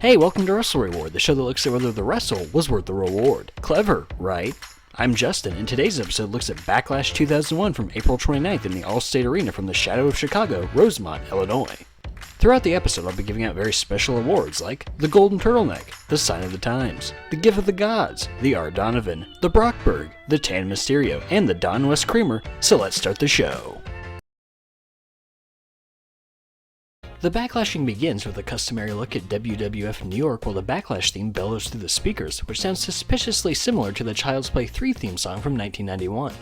Hey, welcome to WrestleReward, the show that looks at whether the wrestle was worth the reward. Clever, right? I'm Justin, and today's episode looks at Backlash 2001 from April 29th in the All-State Arena from the shadow of Chicago, Rosemont, Illinois. Throughout the episode, I'll be giving out very special awards like the Golden Turtleneck, the Sign of the Times, the Gift of the Gods, the R. Donovan, the Brockberg, the Tan Mysterio, and the Don West Creamer, so let's start the show. The backlashing begins with a customary look at WWF New York while the Backlash theme bellows through the speakers, which sounds suspiciously similar to the Child's Play 3 theme song from 1991.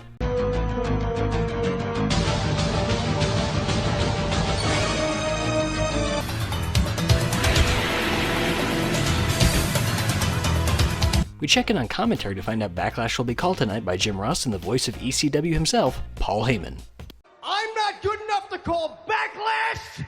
We check in on commentary to find out Backlash will be called tonight by Jim Ross and the voice of ECW himself, Paul Heyman. I'm not good enough to call Backlash!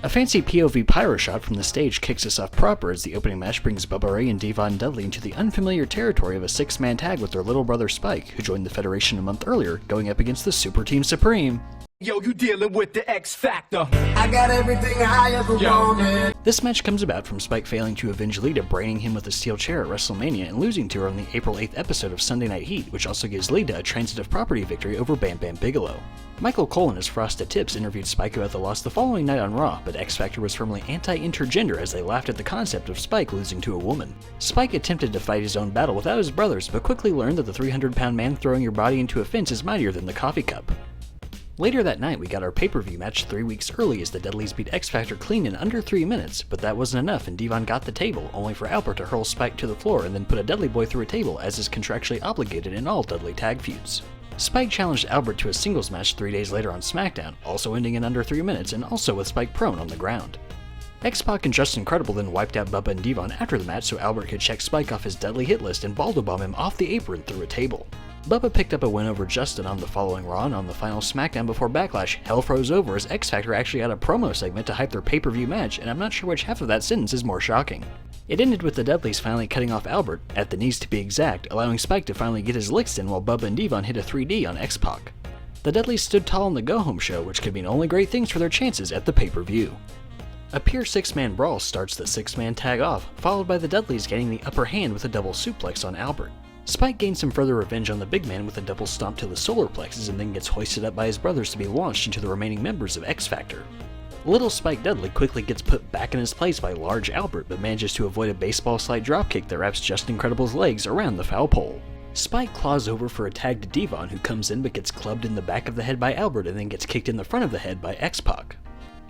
A fancy POV pyro shot from the stage kicks us off proper as the opening match brings Bubba Ray and Devon Dudley into the unfamiliar territory of a six-man tag with their little brother Spike, who joined the Federation a month earlier, going up against the Super Team Supreme. Yo, you dealing with the X Factor. I got everything I ever wanted. This match comes about from Spike failing to avenge Lita braining him with a steel chair at WrestleMania and losing to her on the April 8th episode of Sunday Night Heat, which also gives Lita a transitive property victory over Bam Bam Bigelow. Michael Cole and his Frosted Tips interviewed Spike about the loss the following night on Raw, but X Factor was firmly anti-intergender as they laughed at the concept of Spike losing to a woman. Spike attempted to fight his own battle without his brothers, but quickly learned that the 300-pound man throwing your body into a fence is mightier than the coffee cup. Later that night, we got our pay-per-view match 3 weeks early as the Dudleys beat X Factor clean in under 3 minutes, but that wasn't enough and Devon got the table, only for Albert to hurl Spike to the floor and then put a Dudley boy through a table as is contractually obligated in all Dudley tag feuds. Spike challenged Albert to a singles match 3 days later on SmackDown, also ending in under 3 minutes and also with Spike prone on the ground. X-Pac and Justin Credible then wiped out Bubba and Devon after the match so Albert could check Spike off his Dudley hit list and Baldo bomb him off the apron through a table. Bubba picked up a win over Justin on the following Raw, and on the final SmackDown before Backlash, hell froze over as X Factor actually had a promo segment to hype their pay-per-view match, and I'm not sure which half of that sentence is more shocking. It ended with the Dudleys finally cutting off Albert, at the knees to be exact, allowing Spike to finally get his licks in while Bubba and Devon hit a 3D on X-Pac. The Dudleys stood tall on the go-home show, which could mean only great things for their chances at the pay-per-view. A pure six-man brawl starts the six-man tag off, followed by the Dudleys gaining the upper hand with a double suplex on Albert. Spike gains some further revenge on the big man with a double stomp to the solar plexus and then gets hoisted up by his brothers to be launched into the remaining members of X Factor. Little Spike Dudley quickly gets put back in his place by large Albert but manages to avoid a baseball slide dropkick that wraps Justin Credible's legs around the foul pole. Spike claws over for a tag to Devon, who comes in but gets clubbed in the back of the head by Albert and then gets kicked in the front of the head by X-Pac.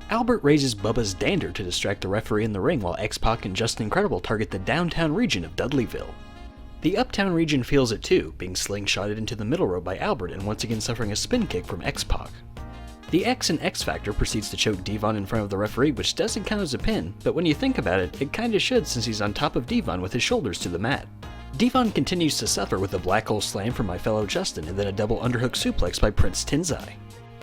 Albert raises Bubba's dander to distract the referee in the ring while X-Pac and Justin Credible target the downtown region of Dudleyville. The uptown region feels it too, being slingshotted into the middle row by Albert and once again suffering a spin kick from X-Pac. The X in X Factor proceeds to choke Devon in front of the referee, which doesn't count as a pin, but when you think about it, it kinda should since he's on top of Devon with his shoulders to the mat. Devon continues to suffer with a black hole slam from my fellow Justin and then a double underhook suplex by Prince Tenzai.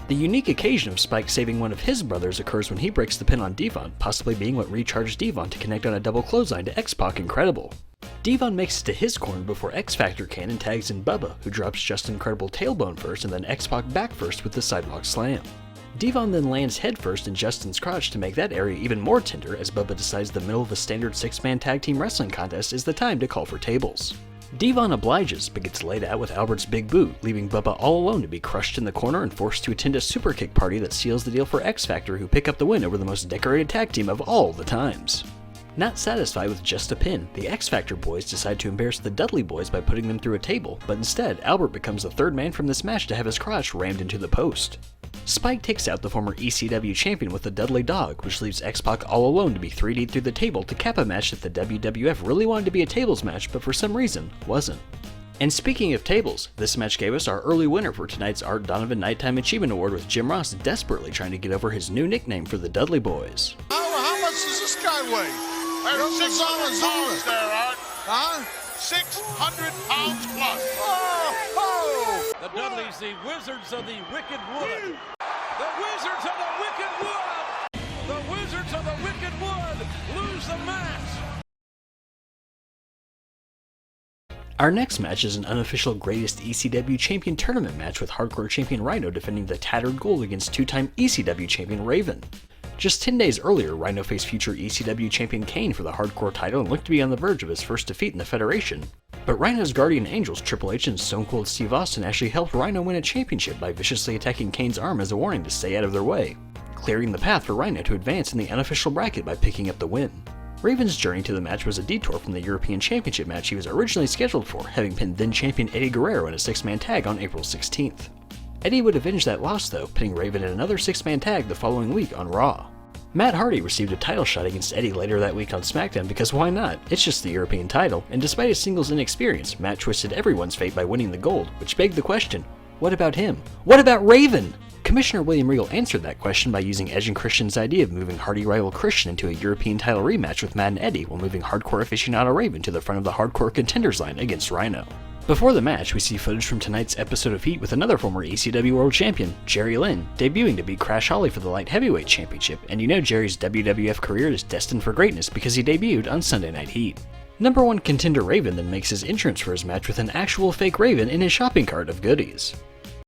The unique occasion of Spike saving one of his brothers occurs when he breaks the pin on Devon, possibly being what recharged Devon to connect on a double clothesline to X-Pac and Credible. Devon makes it to his corner before X Factor can and tags in Bubba, who drops Justin Credible tailbone first and then X-Pac back first with the sidewalk slam. Devon then lands head first in Justin's crotch to make that area even more tender as Bubba decides the middle of a standard six-man tag team wrestling contest is the time to call for tables. Devon obliges, but gets laid out with Albert's big boot, leaving Bubba all alone to be crushed in the corner and forced to attend a super kick party that seals the deal for X Factor, who pick up the win over the most decorated tag team of all the times. Not satisfied with just a pin, the X Factor boys decide to embarrass the Dudley boys by putting them through a table, but instead, Albert becomes the third man from this match to have his crotch rammed into the post. Spike takes out the former ECW champion with the Dudley Dog, which leaves X-Pac all alone to be 3D'd through the table to cap a match that the WWF really wanted to be a tables match, but for some reason, wasn't. And speaking of tables, this match gave us our early winner for tonight's Art Donovan Nighttime Achievement Award, with Jim Ross desperately trying to get over his new nickname for the Dudley Boys. How much does this guy weigh? There's 600 pounds there, Art. Huh? 600 pounds plus. Oh! The Dudleys, the Wizards of the Wicked Wood. The Wizards of the Wicked Wood! The Wizards of the Wicked Wood lose the match! Our next match is an unofficial Greatest ECW Champion Tournament match with Hardcore Champion Rhyno defending the Tattered Gold against two-time ECW Champion Raven. Just 10 days earlier, Rhyno faced future ECW champion Kane for the hardcore title and looked to be on the verge of his first defeat in the Federation. But Rhyno's guardian angels Triple H and Stone Cold Steve Austin actually helped Rhyno win a championship by viciously attacking Kane's arm as a warning to stay out of their way, clearing the path for Rhyno to advance in the unofficial bracket by picking up the win. Raven's journey to the match was a detour from the European Championship match he was originally scheduled for, having pinned then-champion Eddie Guerrero in a 6-man tag on April 16th. Eddie would avenge that loss though, pinning Raven in another 6-man tag the following week on Raw. Matt Hardy received a title shot against Eddie later that week on SmackDown because why not? It's just the European title, and despite his singles inexperience, Matt twisted everyone's fate by winning the gold, which begged the question, what about him? What about Raven? Commissioner William Regal answered that question by using Edge and Christian's idea of moving Hardy rival Christian into a European title rematch with Matt and Eddie while moving hardcore aficionado Raven to the front of the hardcore contenders line against Rhyno. Before the match, we see footage from tonight's episode of Heat with another former ECW World Champion, Jerry Lynn, debuting to beat Crash Holly for the Light Heavyweight Championship, and you know Jerry's WWF career is destined for greatness because he debuted on Sunday Night Heat. Number 1 contender Raven then makes his entrance for his match with an actual fake Raven in his shopping cart of goodies.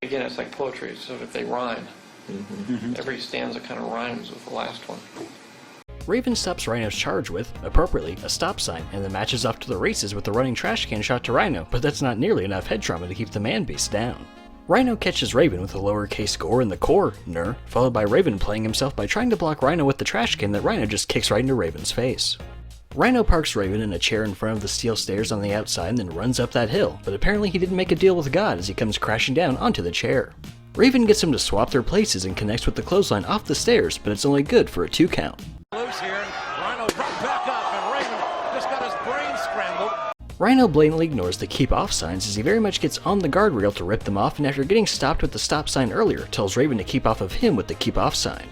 Again, it's like poetry, so if they rhyme, every stanza kind of rhymes with the last one. Raven stops Rhyno's charge with, appropriately, a stop sign, and the match is off to the races with the running trash can shot to Rhyno, but that's not nearly enough head trauma to keep the man beast down. Rhyno catches Raven with a lowercase gore in the core, followed by Raven playing himself by trying to block Rhyno with the trash can that Rhyno just kicks right into Raven's face. Rhyno parks Raven in a chair in front of the steel stairs on the outside and then runs up that hill, but apparently he didn't make a deal with God as he comes crashing down onto the chair. Raven gets him to swap their places and connects with the clothesline off the stairs, but it's only good for a 2 count. Loose here, Rhyno right back up, and Raven just got his brain scrambled. Rhyno blatantly ignores the keep off signs as he very much gets on the guardrail to rip them off, and after getting stopped with the stop sign earlier, tells Raven to keep off of him with the keep off sign.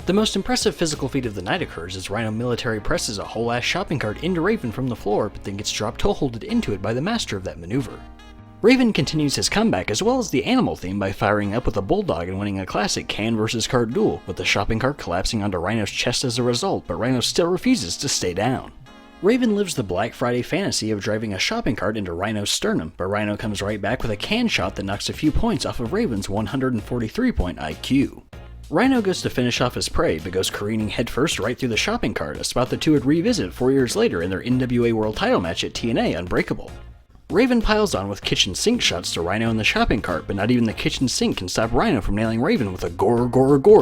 The most impressive physical feat of the night occurs as Rhyno military presses a whole ass shopping cart into Raven from the floor, but then gets drop toe holded into it by the master of that maneuver. Raven continues his comeback as well as the animal theme by firing up with a bulldog and winning a classic can versus cart duel, with the shopping cart collapsing onto Rhyno's chest as a result, but Rhyno still refuses to stay down. Raven lives the Black Friday fantasy of driving a shopping cart into Rhyno's sternum, but Rhyno comes right back with a can shot that knocks a few points off of Raven's 143-point IQ. Rhyno goes to finish off his prey, but goes careening headfirst right through the shopping cart, a spot the two would revisit 4 years later in their NWA World title match at TNA Unbreakable. Raven piles on with kitchen sink shots to Rhyno in the shopping cart, but not even the kitchen sink can stop Rhyno from nailing Raven with a gore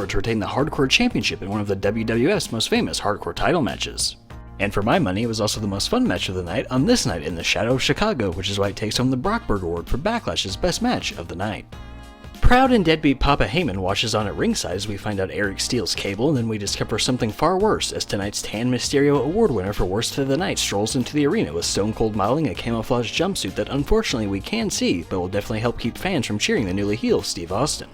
to retain the Hardcore Championship in one of the WWF's most famous hardcore title matches. And for my money, it was also the most fun match of the night on this night in the Shadow of Chicago, which is why it takes home the Brockberg Award for Backlash's best match of the night. Proud and deadbeat Papa Heyman watches on at ringside as we find out Eric steals cable, and then we discover something far worse as tonight's Tan Mysterio Award winner for Worst of the Night strolls into the arena with Stone Cold modeling a camouflage jumpsuit that unfortunately we can see, but will definitely help keep fans from cheering the newly heel Steve Austin.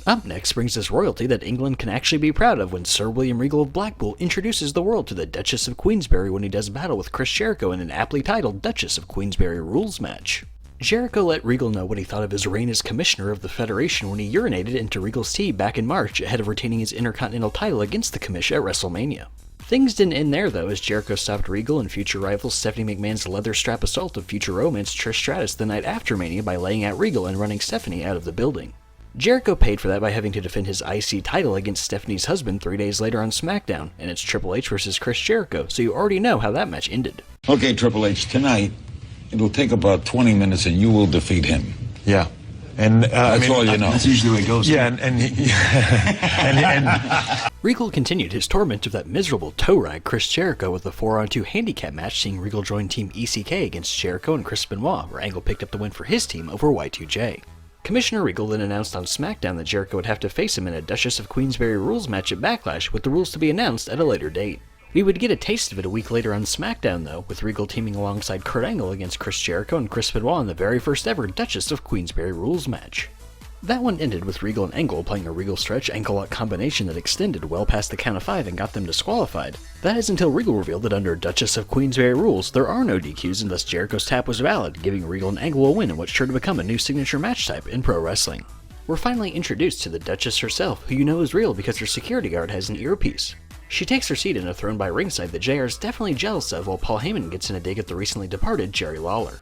Up next brings us royalty that England can actually be proud of when Sir William Regal of Blackpool introduces the world to the Duchess of Queensbury when he does battle with Chris Jericho in an aptly titled Duchess of Queensbury Rules match. Jericho let Regal know what he thought of his reign as commissioner of the Federation when he urinated into Regal's tea back in March ahead of retaining his Intercontinental title against the commission at WrestleMania. Things didn't end there though, as Jericho stopped Regal and future rival Stephanie McMahon's leather strap assault of future romance Trish Stratus the night after Mania by laying out Regal and running Stephanie out of the building. Jericho paid for that by having to defend his IC title against Stephanie's husband 3 days later on SmackDown, and it's Triple H versus Chris Jericho, so you already know how that match ended. Okay, Triple H, tonight, it'll take about 20 minutes and you will defeat him. Yeah. And that's all you know. That's usually the way it goes. Yeah, and Regal continued his torment of that miserable toe rag Chris Jericho with a 4-on-2 handicap match, seeing Regal join Team ECK against Jericho and Chris Benoit, where Angle picked up the win for his team over Y2J. Commissioner Regal then announced on SmackDown that Jericho would have to face him in a Duchess of Queensbury Rules match at Backlash, with the rules to be announced at a later date. We would get a taste of it a week later on SmackDown though, with Regal teaming alongside Kurt Angle against Chris Jericho and Chris Benoit in the very first ever Duchess of Queensbury Rules match. That one ended with Regal and Angle playing a Regal stretch ankle lock combination that extended well past the count of 5 and got them disqualified. That is until Regal revealed that under Duchess of Queensbury Rules, there are no DQs and thus Jericho's tap was valid, giving Regal and Angle a win in what's sure to become a new signature match type in pro wrestling. We're finally introduced to the Duchess herself, who you know is real because her security guard has an earpiece. She takes her seat in a throne by ringside that JR is definitely jealous of, while Paul Heyman gets in a dig at the recently departed Jerry Lawler.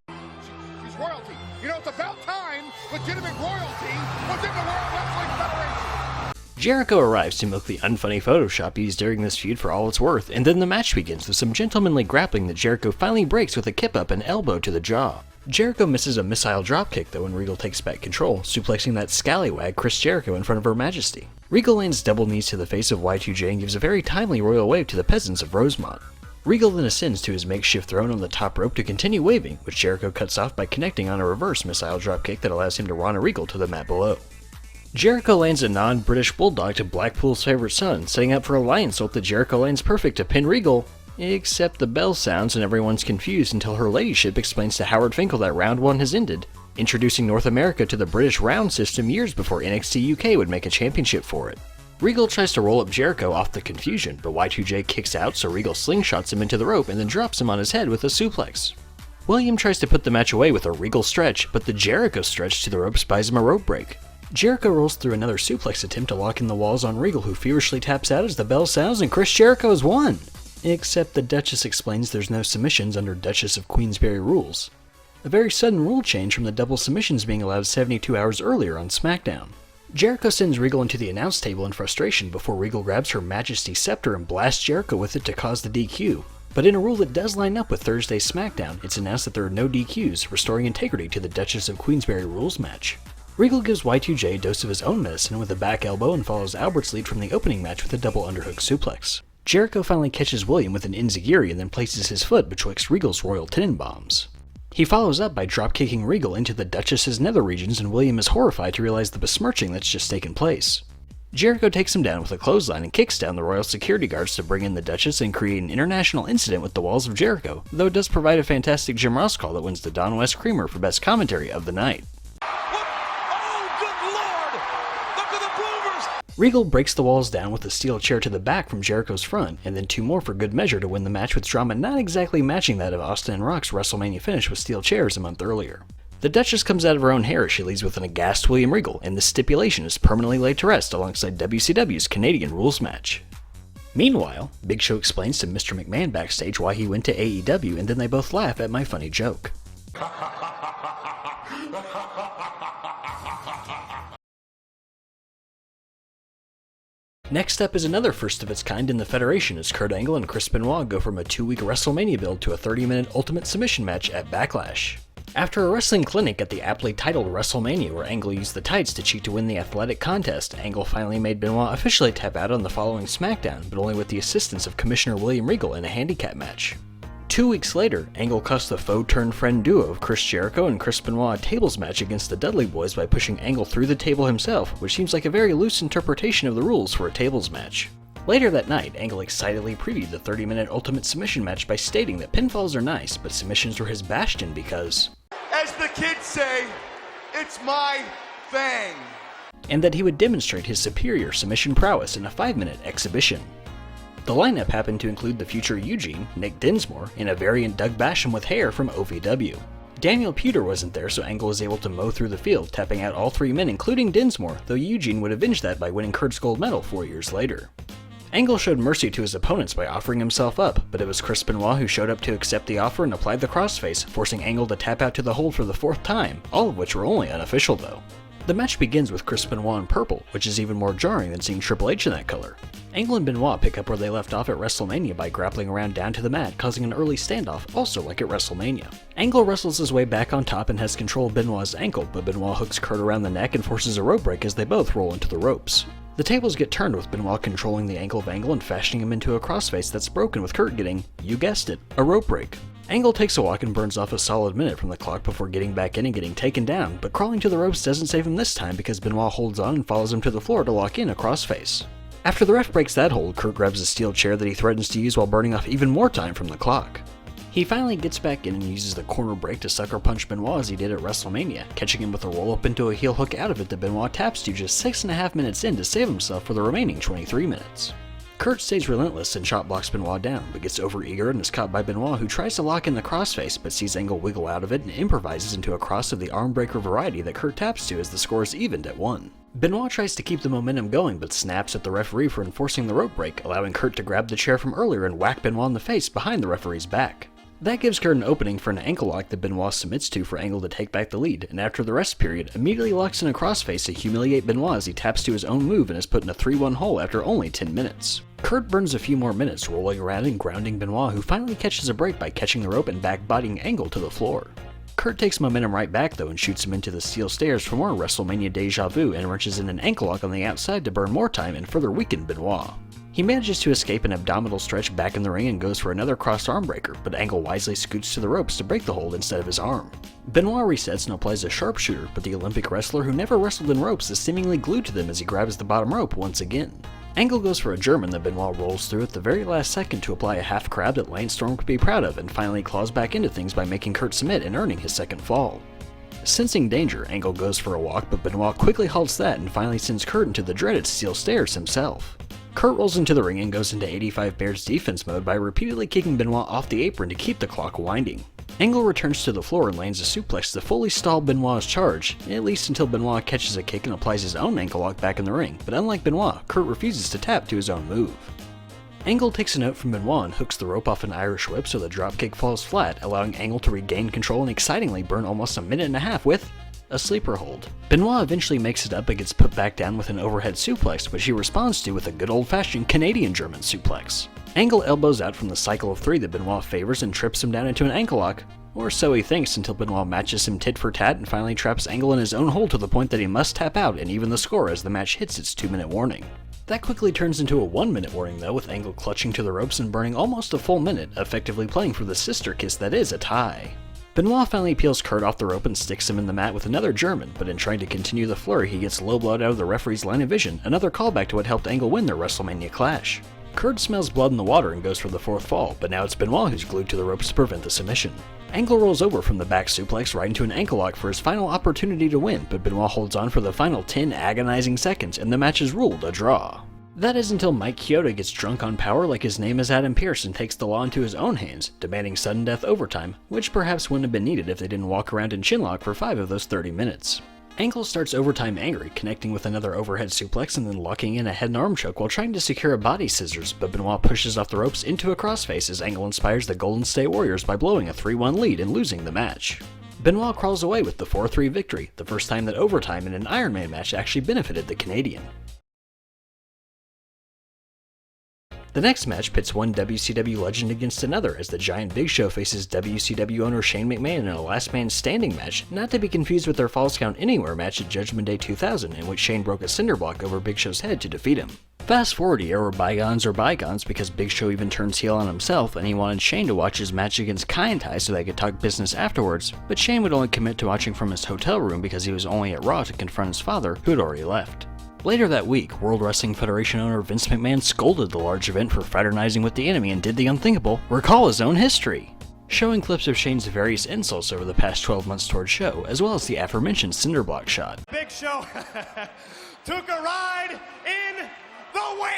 She's royalty. You know, it's about time legitimate royalty was in the World Wrestling Federation. Jericho arrives to milk the unfunny Photoshop used during this feud for all it's worth, and then the match begins with some gentlemanly grappling that Jericho finally breaks with a kip-up and elbow to the jaw. Jericho misses a missile dropkick though when Regal takes back control, suplexing that scallywag Chris Jericho in front of Her Majesty. Regal lands double knees to the face of Y2J and gives a very timely royal wave to the peasants of Rosemont. Regal then ascends to his makeshift throne on the top rope to continue waving, which Jericho cuts off by connecting on a reverse missile dropkick that allows him to Rana Regal to the mat below. Jericho lands a non-British bulldog to Blackpool's favorite son, setting up for a lion salt that Jericho lands perfect to pin Regal, except the bell sounds and everyone's confused until her ladyship explains to Howard Finkel that round 1 has ended, introducing North America to the British round system years before NXT UK would make a championship for it. Regal tries to roll up Jericho off the confusion, but Y2J kicks out so Regal slingshots him into the rope and then drops him on his head with a suplex. William tries to put the match away with a Regal stretch, but the Jericho stretch to the ropes buys him a rope break. Jericho rolls through another suplex attempt to lock in the walls on Regal, who feverishly taps out as the bell sounds and Chris Jericho has won! Except the Duchess explains there's no submissions under Duchess of Queensbury rules. A very sudden rule change from the double submissions being allowed 72 hours earlier on SmackDown. Jericho sends Regal into the announce table in frustration before Regal grabs Her Majesty's scepter and blasts Jericho with it to cause the DQ. But in a rule that does line up with Thursday's SmackDown, it's announced that there are no DQs, restoring integrity to the Duchess of Queensbury rules match. Regal gives Y2J a dose of his own medicine with a back elbow and follows Albert's lead from the opening match with a double underhook suplex. Jericho finally catches William with an enziguri and then places his foot betwixt Regal's Royal Tenenbaums. He follows up by drop-kicking Regal into the Duchess's nether regions, and William is horrified to realize the besmirching that's just taken place. Jericho takes him down with a clothesline and kicks down the Royal security guards to bring in the Duchess and create an international incident with the walls of Jericho, though it does provide a fantastic Jim Ross call that wins the Don West Creamer for best commentary of the night. Regal breaks the walls down with a steel chair to the back from Jericho's front, and then 2 more for good measure to win the match, with drama not exactly matching that of Austin and Rock's WrestleMania finish with steel chairs a month earlier. The Duchess comes out of her own hair as she leaves with an aghast William Regal, and this stipulation is permanently laid to rest alongside WCW's Canadian rules match. Meanwhile, Big Show explains to Mr. McMahon backstage why he went to AEW, and then they both laugh at my funny joke. Next up is another first of its kind in the Federation as Kurt Angle and Chris Benoit go from a 2-week WrestleMania build to a 30-minute Ultimate Submission match at Backlash. After a wrestling clinic at the aptly titled WrestleMania where Angle used the tights to cheat to win the athletic contest, Angle finally made Benoit officially tap out on the following SmackDown, but only with the assistance of Commissioner William Regal in a handicap match. 2 weeks later, Angle cussed the faux-turned-friend duo of Chris Jericho and Chris Benoit a tables match against the Dudley Boyz by pushing Angle through the table himself, which seems like a very loose interpretation of the rules for a tables match. Later that night, Angle excitedly previewed the 30-minute Ultimate Submission match by stating that pinfalls are nice, but submissions were his bastion because, As the kids say, it's my thing. And that he would demonstrate his superior submission prowess in a 5-minute exhibition. The lineup happened to include the future Eugene, Nick Dinsmore, and a variant Doug Basham with hair from OVW. Daniel Puder wasn't there, so Angle was able to mow through the field, tapping out all 3 men including Dinsmore, though Eugene would avenge that by winning Kurt's gold medal 4 years later. Angle showed mercy to his opponents by offering himself up, but it was Chris Benoit who showed up to accept the offer and applied the crossface, forcing Angle to tap out to the hold for the 4th time, all of which were only unofficial though. The match begins with Chris Benoit in purple, which is even more jarring than seeing Triple H in that color. Angle and Benoit pick up where they left off at WrestleMania by grappling around down to the mat, causing an early standoff, also like at WrestleMania. Angle wrestles his way back on top and has control of Benoit's ankle, but Benoit hooks Kurt around the neck and forces a rope break as they both roll into the ropes. The tables get turned with Benoit controlling the ankle of Angle and fashioning him into a crossface that's broken with Kurt getting, you guessed it, a rope break. Angle takes a walk and burns off a solid minute from the clock before getting back in and getting taken down, but crawling to the ropes doesn't save him this time because Benoit holds on and follows him to the floor to lock in a crossface. After the ref breaks that hold, Kurt grabs a steel chair that he threatens to use while burning off even more time from the clock. He finally gets back in and uses the corner break to sucker punch Benoit as he did at WrestleMania, catching him with a roll up into a heel hook out of it that Benoit taps to just 6.5 minutes in to save himself for the remaining 23 minutes. Kurt stays relentless and shot blocks Benoit down, but gets overeager and is caught by Benoit, who tries to lock in the crossface but sees Angle wiggle out of it and improvises into a cross of the arm breaker variety that Kurt taps to as the score is evened at 1. Benoit tries to keep the momentum going but snaps at the referee for enforcing the rope break, allowing Kurt to grab the chair from earlier and whack Benoit in the face behind the referee's back. That gives Kurt an opening for an ankle lock that Benoit submits to for Angle to take back the lead, and after the rest period, immediately locks in a crossface to humiliate Benoit as he taps to his own move and is put in a 3-1 hole after only 10 minutes. Kurt burns a few more minutes rolling around and grounding Benoit, who finally catches a break by catching the rope and back-bodying Angle to the floor. Kurt takes momentum right back though and shoots him into the steel stairs for more WrestleMania deja vu and wrenches in an ankle lock on the outside to burn more time and further weaken Benoit. He manages to escape an abdominal stretch back in the ring and goes for another crossed arm breaker, but Angle wisely scoots to the ropes to break the hold instead of his arm. Benoit resets and applies a sharpshooter, but the Olympic wrestler who never wrestled in ropes is seemingly glued to them as he grabs the bottom rope once again. Angle goes for a German that Benoit rolls through at the very last second to apply a half crab that Lance Storm could be proud of, and finally claws back into things by making Kurt submit and earning his second fall. Sensing danger, Angle goes for a walk, but Benoit quickly halts that and finally sends Kurt into the dreaded steel stairs himself. Kurt rolls into the ring and goes into 85 Bears defense mode by repeatedly kicking Benoit off the apron to keep the clock winding. Angle returns to the floor and lands a suplex to fully stall Benoit's charge, at least until Benoit catches a kick and applies his own ankle lock back in the ring, but unlike Benoit, Kurt refuses to tap to his own move. Angle takes a note from Benoit and hooks the rope off an Irish whip so the dropkick falls flat, allowing Angle to regain control and excitingly burn almost a minute and a half with a sleeper hold. Benoit eventually makes it up but gets put back down with an overhead suplex, which he responds to with a good old-fashioned Canadian-German suplex. Angle elbows out from the cycle of 3 that Benoit favors and trips him down into an ankle lock, or so he thinks, until Benoit matches him tit for tat and finally traps Angle in his own hole to the point that he must tap out and even the score as the match hits its 2-minute warning. That quickly turns into a 1-minute warning though, with Angle clutching to the ropes and burning almost a full minute, effectively playing for the sister kiss that is a tie. Benoit finally peels Kurt off the rope and sticks him in the mat with another German, but in trying to continue the flurry he gets low blowed out of the referee's line of vision, another callback to what helped Angle win their WrestleMania clash. Kurt smells blood in the water and goes for the 4th fall, but now it's Benoit who's glued to the ropes to prevent the submission. Angle rolls over from the back suplex right into an ankle lock for his final opportunity to win, but Benoit holds on for the final 10 agonizing seconds and the match is ruled a draw. That is until Mike Chioda gets drunk on power like his name is Adam Pearce and takes the law into his own hands, demanding sudden death overtime, which perhaps wouldn't have been needed if they didn't walk around and chinlock for 5 of those 30 minutes. Angle starts overtime angry, connecting with another overhead suplex and then locking in a head and arm choke while trying to secure a body scissors, but Benoit pushes off the ropes into a crossface as Angle inspires the Golden State Warriors by blowing a 3-1 lead and losing the match. Benoit crawls away with the 4-3 victory, the first time that overtime in an Iron Man match actually benefited the Canadian. The next match pits one WCW legend against another as the Giant Big Show faces WCW owner Shane McMahon in a last man standing match, not to be confused with their Falls Count Anywhere match at Judgment Day 2000 in which Shane broke a cinder block over Big Show's head to defeat him. Fast forward a year where bygones are bygones because Big Show even turns heel on himself and he wanted Shane to watch his match against Kane so they could talk business afterwards, but Shane would only commit to watching from his hotel room because he was only at Raw to confront his father, who had already left. Later that week, World Wrestling Federation owner Vince McMahon scolded the large event for fraternizing with the enemy and did the unthinkable, recall his own history, showing clips of Shane's various insults over the past 12 months towards Show, as well as the aforementioned cinderblock shot. Big Show took a ride in the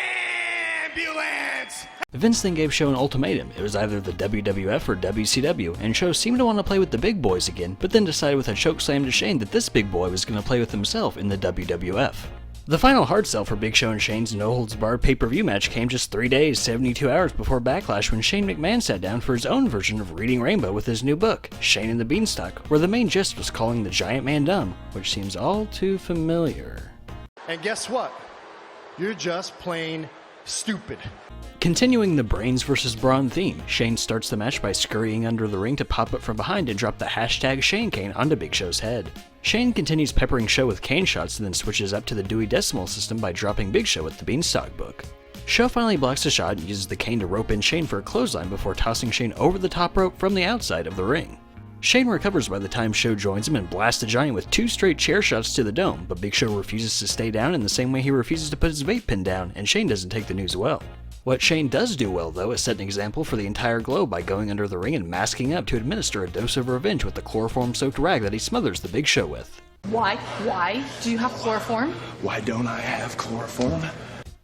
ambulance. Vince then gave Show an ultimatum. It was either the WWF or WCW, and Show seemed to want to play with the big boys again, but then decided with a chokeslam to Shane that this big boy was going to play with himself in the WWF. The final hard sell for Big Show and Shane's no-holds-barred pay-per-view match came just 3 days, 72 hours before Backlash when Shane McMahon sat down for his own version of Reading Rainbow with his new book, Shane and the Beanstalk, where the main gist was calling the giant man dumb, which seems all too familiar. And guess what? You're just plain stupid. Continuing the brains versus brawn theme, Shane starts the match by scurrying under the ring to pop up from behind and drop the hashtag Shane Kane onto Big Show's head. Shane continues peppering Show with Kane shots and then switches up to the Dewey Decimal System by dropping Big Show with the Beanstalk book. Show finally blocks the shot and uses the cane to rope in Shane for a clothesline before tossing Shane over the top rope from the outside of the ring. Shane recovers by the time Show joins him and blasts the Giant with 2 straight chair shots to the dome, but Big Show refuses to stay down in the same way he refuses to put his vape pen down, and Shane doesn't take the news well. What Shane does do well, though, is set an example for the entire globe by going under the ring and masking up to administer a dose of revenge with the chloroform-soaked rag that he smothers the Big Show with. Why do you have chloroform? Why don't I have chloroform?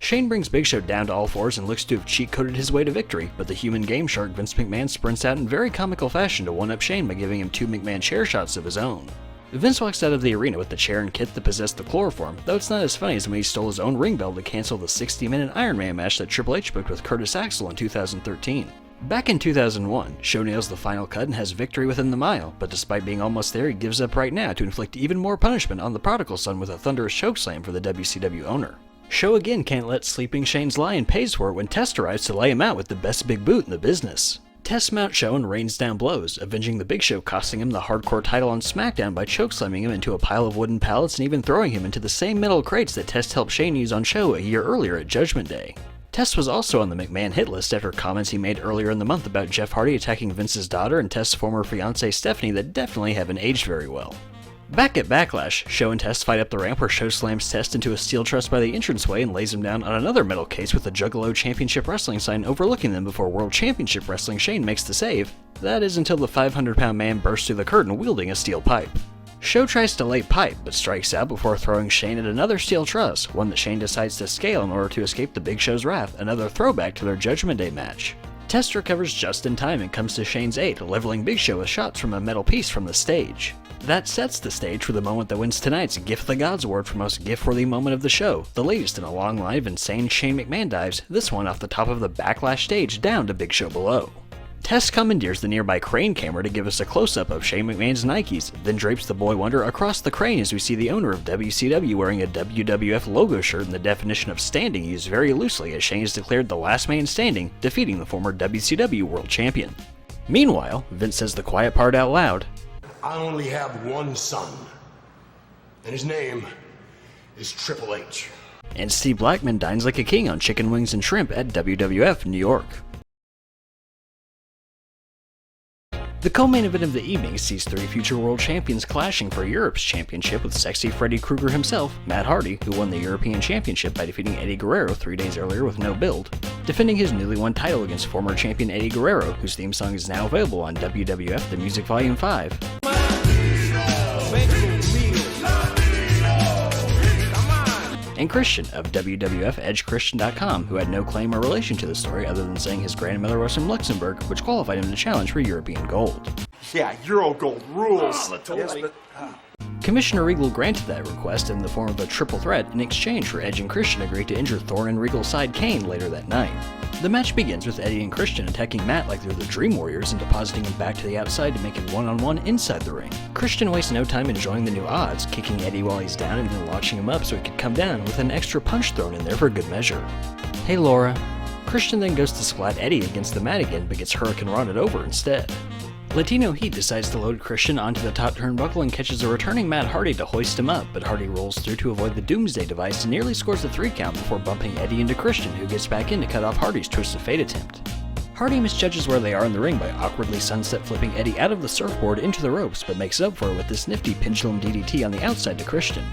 Shane brings Big Show down to all fours and looks to have cheat-coded his way to victory, but the human game shark Vince McMahon sprints out in very comical fashion to one-up Shane by giving him 2 McMahon chair shots of his own. Vince walks out of the arena with the chair and kit that possessed the chloroform, though it's not as funny as when he stole his own ring bell to cancel the 60-minute Iron Man match that Triple H booked with Curtis Axel in 2013. Back in 2001, Show nails the final cut and has victory within the mile, but despite being almost there, he gives up right now to inflict even more punishment on the prodigal son with a thunderous chokeslam for the WCW owner. Show again can't let sleeping Shane's lie and pays for it when Test arrives to lay him out with the best big boot in the business. Test mounts Show and rains down blows, avenging the Big Show costing him the hardcore title on SmackDown by chokeslamming him into a pile of wooden pallets and even throwing him into the same metal crates that Test helped Shane use on Show a year earlier at Judgment Day. Test was also on the McMahon hit list after comments he made earlier in the month about Jeff Hardy attacking Vince's daughter and Test's former fiancée Stephanie that definitely haven't aged very well. Back at Backlash, Show and Test fight up the ramp where Show slams Test into a steel truss by the entranceway and lays him down on another metal case with a Juggalo Championship Wrestling sign overlooking them before World Championship Wrestling Shane makes the save. That is until the 500-pound man bursts through the curtain wielding a steel pipe. Show tries to lay pipe, but strikes out before throwing Shane at another steel truss, one that Shane decides to scale in order to escape the Big Show's wrath, another throwback to their Judgment Day match. Test recovers just in time and comes to Shane's aid, leveling Big Show with shots from a metal piece from the stage. That sets the stage for the moment that wins tonight's Gift of the Gods award for most gift-worthy moment of the show, the latest in a long line of insane Shane McMahon dives, this one off the top of the Backlash stage down to Big Show below. Test commandeers the nearby crane camera to give us a close-up of Shane McMahon's Nikes, then drapes the Boy Wonder across the crane as we see the owner of WCW wearing a WWF logo shirt and the definition of standing used very loosely as Shane is declared the last man standing, defeating the former WCW World Champion. Meanwhile, Vince says the quiet part out loud. I only have one son, and his name is Triple H. And Steve Blackman dines like a king on chicken wings and shrimp at WWF New York. The co-main event of the evening sees three future world champions clashing for Europe's championship with sexy Freddy Krueger himself, Matt Hardy, who won the European Championship by defeating Eddie Guerrero 3 days earlier with no build, defending his newly won title against former champion Eddie Guerrero, whose theme song is now available on WWF The Music Volume 5. And Christian of WWF EdgeChristian.com, who had no claim or relation to the story other than saying his grandmother was from Luxembourg, which qualified him to challenge for European gold. Yeah, Euro gold rules. Commissioner Regal granted that request in the form of a triple threat in exchange for Edge and Christian agreed to injure Thorne and Regal's side Kane later that night. The match begins with Eddie and Christian attacking Matt like they're the Dream Warriors and depositing him back to the outside to make it one-on-one inside the ring. Christian wastes no time enjoying the new odds, kicking Eddie while he's down and then launching him up so he could come down with an extra punch thrown in there for good measure. Hey Laura. Christian then goes to splat Eddie against the mat again but gets Hurricane Rotted over instead. Latino Heat decides to load Christian onto the top turnbuckle and catches a returning Matt Hardy to hoist him up, but Hardy rolls through to avoid the Doomsday device and nearly scores the 3 count before bumping Eddie into Christian, who gets back in to cut off Hardy's Twist of Fate attempt. Hardy misjudges where they are in the ring by awkwardly sunset flipping Eddie out of the surfboard into the ropes, but makes up for it with this nifty pendulum DDT on the outside to Christian.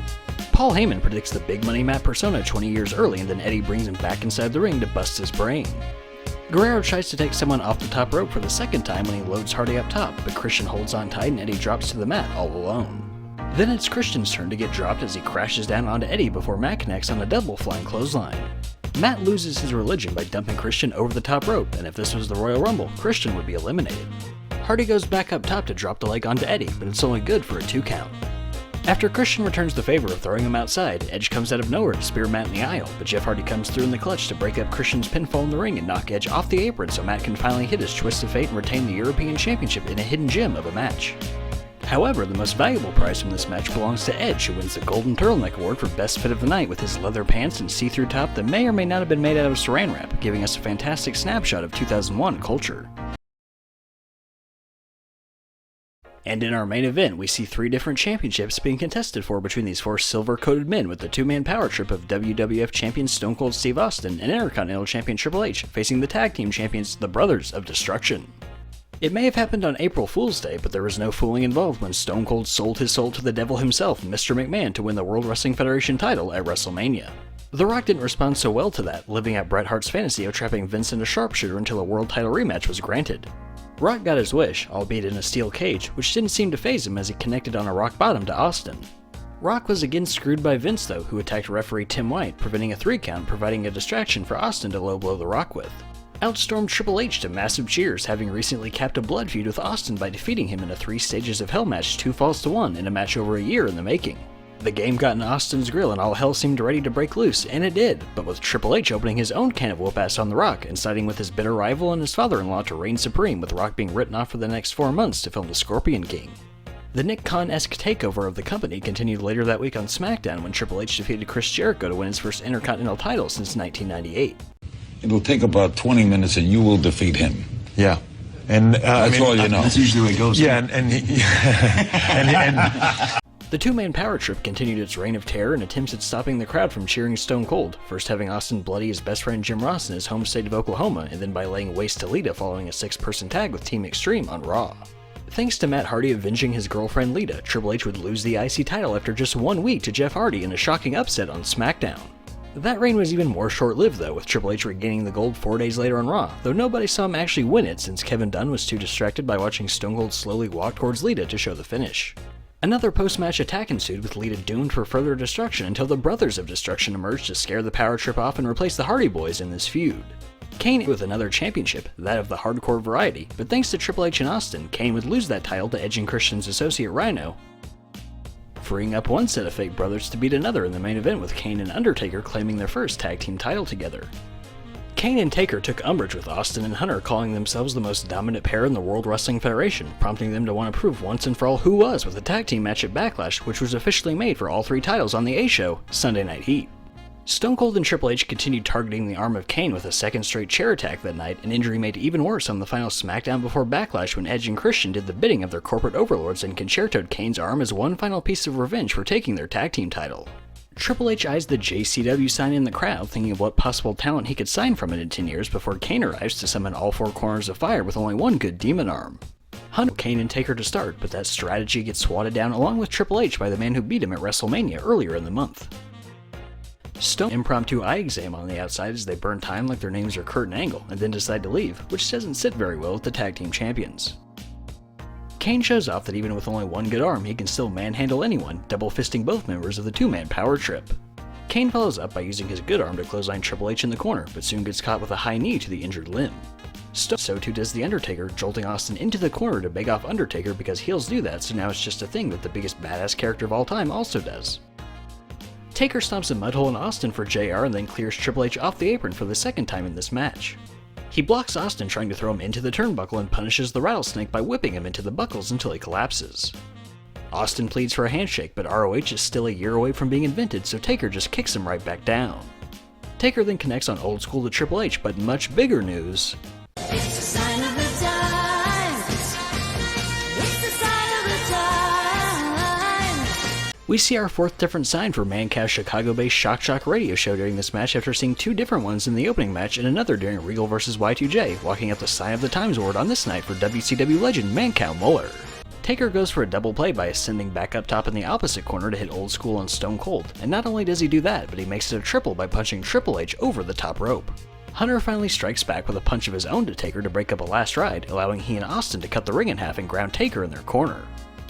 Paul Heyman predicts the big money Matt persona 20 years early, and then Eddie brings him back inside the ring to bust his brain. Guerrero tries to take someone off the top rope for the second time when he loads Hardy up top, but Christian holds on tight and Eddie drops to the mat all alone. Then it's Christian's turn to get dropped as he crashes down onto Eddie before Matt connects on a double flying clothesline. Matt loses his religion by dumping Christian over the top rope, and if this was the Royal Rumble, Christian would be eliminated. Hardy goes back up top to drop the leg onto Eddie, but it's only good for a 2 count. After Christian returns the favor of throwing him outside, Edge comes out of nowhere to spear Matt in the aisle, but Jeff Hardy comes through in the clutch to break up Christian's pinfall in the ring and knock Edge off the apron so Matt can finally hit his Twist of Fate and retain the European Championship in a hidden gem of a match. However, the most valuable prize from this match belongs to Edge, who wins the Golden Turtleneck Award for Best Fit of the Night with his leather pants and see-through top that may or may not have been made out of saran wrap, giving us a fantastic snapshot of 2001 culture. And in our main event, we see 3 different championships being contested for between these 4 silver-coated men with the 2-man power trip of WWF champion Stone Cold Steve Austin and Intercontinental champion Triple H facing the tag team champions the Brothers of Destruction. It may have happened on April Fool's Day, but there was no fooling involved when Stone Cold sold his soul to the devil himself, Mr. McMahon, to win the World Wrestling Federation title at WrestleMania. The Rock didn't respond so well to that, living out Bret Hart's fantasy of trapping Vince in a sharpshooter until a world title rematch was granted. Rock got his wish, albeit in a steel cage, which didn't seem to faze him as he connected on a rock bottom to Austin. Rock was again screwed by Vince though, who attacked referee Tim White, preventing a 3 count, providing a distraction for Austin to low blow the Rock with. Out stormed Triple H to massive cheers, having recently capped a blood feud with Austin by defeating him in a 3 stages of hell match 2 falls to 1 in a match over a year in the making. The game got in Austin's grill and all hell seemed ready to break loose, and it did, but with Triple H opening his own can of whoop-ass on The Rock and siding with his bitter rival and his father-in-law to reign supreme, with The Rock being written off for the next 4 months to film The Scorpion King. The Nick Khan-esque takeover of the company continued later that week on SmackDown when Triple H defeated Chris Jericho to win his first Intercontinental title since 1998. It'll take about 20 minutes and you will defeat him. Yeah. And that's all you know. That's usually where it goes. Yeah, and The two-man power trip continued its reign of terror and attempts at stopping the crowd from cheering Stone Cold, first having Austin bloody his best friend Jim Ross in his home state of Oklahoma, and then by laying waste to Lita following a 6-person tag with Team Extreme on Raw. Thanks to Matt Hardy avenging his girlfriend Lita, Triple H would lose the IC title after just 1 week to Jeff Hardy in a shocking upset on SmackDown. That reign was even more short-lived though, with Triple H regaining the gold 4 days later on Raw, though nobody saw him actually win it since Kevin Dunn was too distracted by watching Stone Cold slowly walk towards Lita to show the finish. Another post-match attack ensued with Lita doomed for further destruction until the Brothers of Destruction emerged to scare the power trip off and replace the Hardy Boys in this feud. Kane with another championship, that of the hardcore variety, but thanks to Triple H and Austin, Kane would lose that title to Edge and Christian's associate Rhyno, freeing up one set of fake brothers to beat another in the main event with Kane and Undertaker claiming their first tag team title together. Kane and Taker took umbrage with Austin and Hunter calling themselves the most dominant pair in the World Wrestling Federation, prompting them to want to prove once and for all who was with a tag team match at Backlash, which was officially made for all 3 titles on the A Show, Sunday Night Heat. Stone Cold and Triple H continued targeting the arm of Kane with a second straight chair attack that night, an injury made even worse on the final SmackDown before Backlash when Edge and Christian did the bidding of their corporate overlords and concertoed Kane's arm as one final piece of revenge for taking their tag team title. Triple H eyes the JCW sign in the crowd, thinking of what possible talent he could sign from it in 10 years before Kane arrives to summon all 4 corners of fire with only one good demon arm. Hunter, Kane, and Taker to start, but that strategy gets swatted down along with Triple H by the man who beat him at WrestleMania earlier in the month. Stone impromptu eye exam on the outside as they burn time like their names are Kurt and Angle, and then decide to leave, which doesn't sit very well with the tag team champions. Kane shows off that even with only one good arm, he can still manhandle anyone, double-fisting both members of the two-man power trip. Kane follows up by using his good arm to clothesline Triple H in the corner, but soon gets caught with a high knee to the injured limb. So too does the Undertaker, jolting Austin into the corner to beg off Undertaker because heels do that, so now it's just a thing that the biggest badass character of all time also does. Taker stomps a mudhole in Austin for JR and then clears Triple H off the apron for the second time in this match. He blocks Austin trying to throw him into the turnbuckle and punishes the rattlesnake by whipping him into the buckles until he collapses. Austin pleads for a handshake, but ROH is still a year away from being invented, so Taker just kicks him right back down. Taker then connects on Old School to Triple H, but much bigger news. It's a sign of the times. It's a sign of the times. We see our 4th different sign for Mancow's Chicago-based Shock radio show during this match after seeing 2 different ones in the opening match and another during Regal vs. Y2J, walking out the sign of the times award on this night for WCW legend Mancow Muller. Taker goes for a double play by ascending back up top in the opposite corner to hit Old School on Stone Cold, and not only does he do that, but he makes it a triple by punching Triple H over the top rope. Hunter finally strikes back with a punch of his own to Taker to break up a last ride, allowing he and Austin to cut the ring in half and ground Taker in their corner.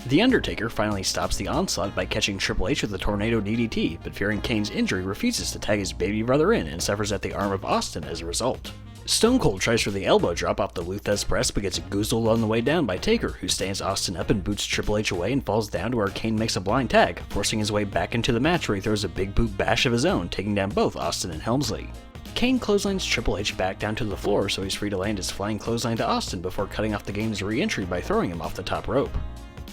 The Undertaker finally stops the onslaught by catching Triple H with a tornado DDT, but fearing Kane's injury refuses to tag his baby brother in and suffers at the arm of Austin as a result. Stone Cold tries for the elbow drop off the Lou Thesz press but gets goozled on the way down by Taker, who stands Austin up and boots Triple H away and falls down to where Kane makes a blind tag, forcing his way back into the match where he throws a big boot bash of his own, taking down both Austin and Helmsley. Kane clotheslines Triple H back down to the floor so he's free to land his flying clothesline to Austin before cutting off the game's re-entry by throwing him off the top rope.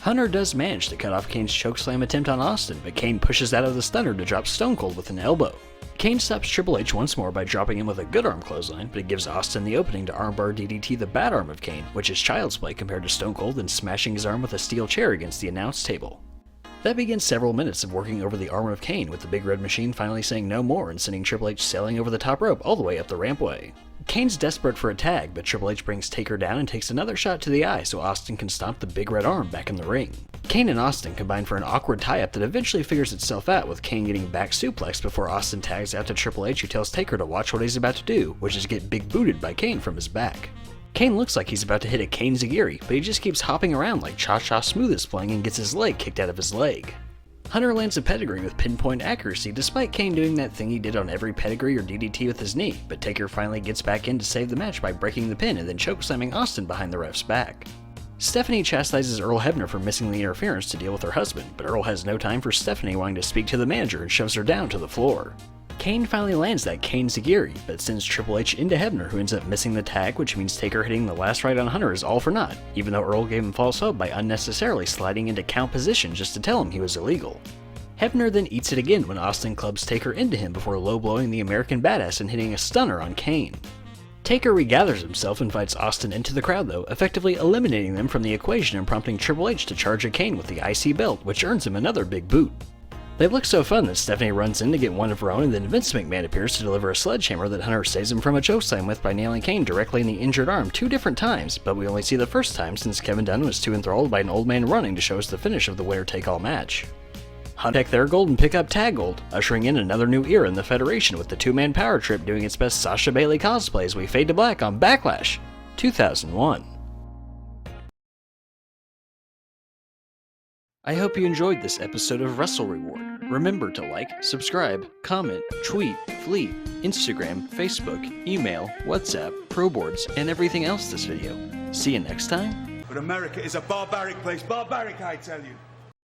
Hunter does manage to cut off Kane's chokeslam attempt on Austin, but Kane pushes out of the stunner to drop Stone Cold with an elbow. Kane stops Triple H once more by dropping him with a good arm clothesline, but it gives Austin the opening to armbar DDT the bad arm of Kane, which is child's play compared to Stone Cold and smashing his arm with a steel chair against the announce table. That begins several minutes of working over the arm of Kane, with the Big Red Machine finally saying no more and sending Triple H sailing over the top rope all the way up the rampway. Kane's desperate for a tag, but Triple H brings Taker down and takes another shot to the eye so Austin can stomp the Big Red Arm back in the ring. Kane and Austin combine for an awkward tie-up that eventually figures itself out, with Kane getting back suplexed before Austin tags out to Triple H, who tells Taker to watch what he's about to do, which is get big booted by Kane from his back. Kane looks like he's about to hit a Kane Zagiri, but he just keeps hopping around like Cha-Cha Smooth is playing and gets his leg kicked out of his leg. Hunter lands a pedigree with pinpoint accuracy despite Kane doing that thing he did on every pedigree or DDT with his knee, but Taker finally gets back in to save the match by breaking the pin and then chokeslamming Austin behind the ref's back. Stephanie chastises Earl Hebner for missing the interference to deal with her husband, but Earl has no time for Stephanie wanting to speak to the manager and shoves her down to the floor. Kane finally lands that Kane Zagiri, but sends Triple H into Hebner, who ends up missing the tag, which means Taker hitting the last right on Hunter is all for naught, even though Earl gave him false hope by unnecessarily sliding into count position just to tell him he was illegal. Hebner then eats it again when Austin clubs Taker into him before low-blowing the American Badass and hitting a stunner on Kane. Taker regathers himself and invites Austin into the crowd though, effectively eliminating them from the equation and prompting Triple H to charge at Kane with the IC belt, which earns him another big boot. They look so fun that Stephanie runs in to get one of her own, and then Vince McMahon appears to deliver a sledgehammer that Hunter saves him from a chokeslam with by nailing Kane directly in the injured arm 2 different times, but we only see the first time since Kevin Dunn was too enthralled by an old man running to show us the finish of the winner-take-all match. Hunter take their gold and pick up tag gold, ushering in another new era in the Federation with the 2-man power trip doing its best Sasha Bailey cosplay as we fade to black on Backlash 2001. I hope you enjoyed this episode of WrestleReward. Remember to like, subscribe, comment, tweet, fleet, Instagram, Facebook, email, WhatsApp, Pro Boards, and everything else this video. See you next time. But America is a barbaric place. Barbaric, I tell you.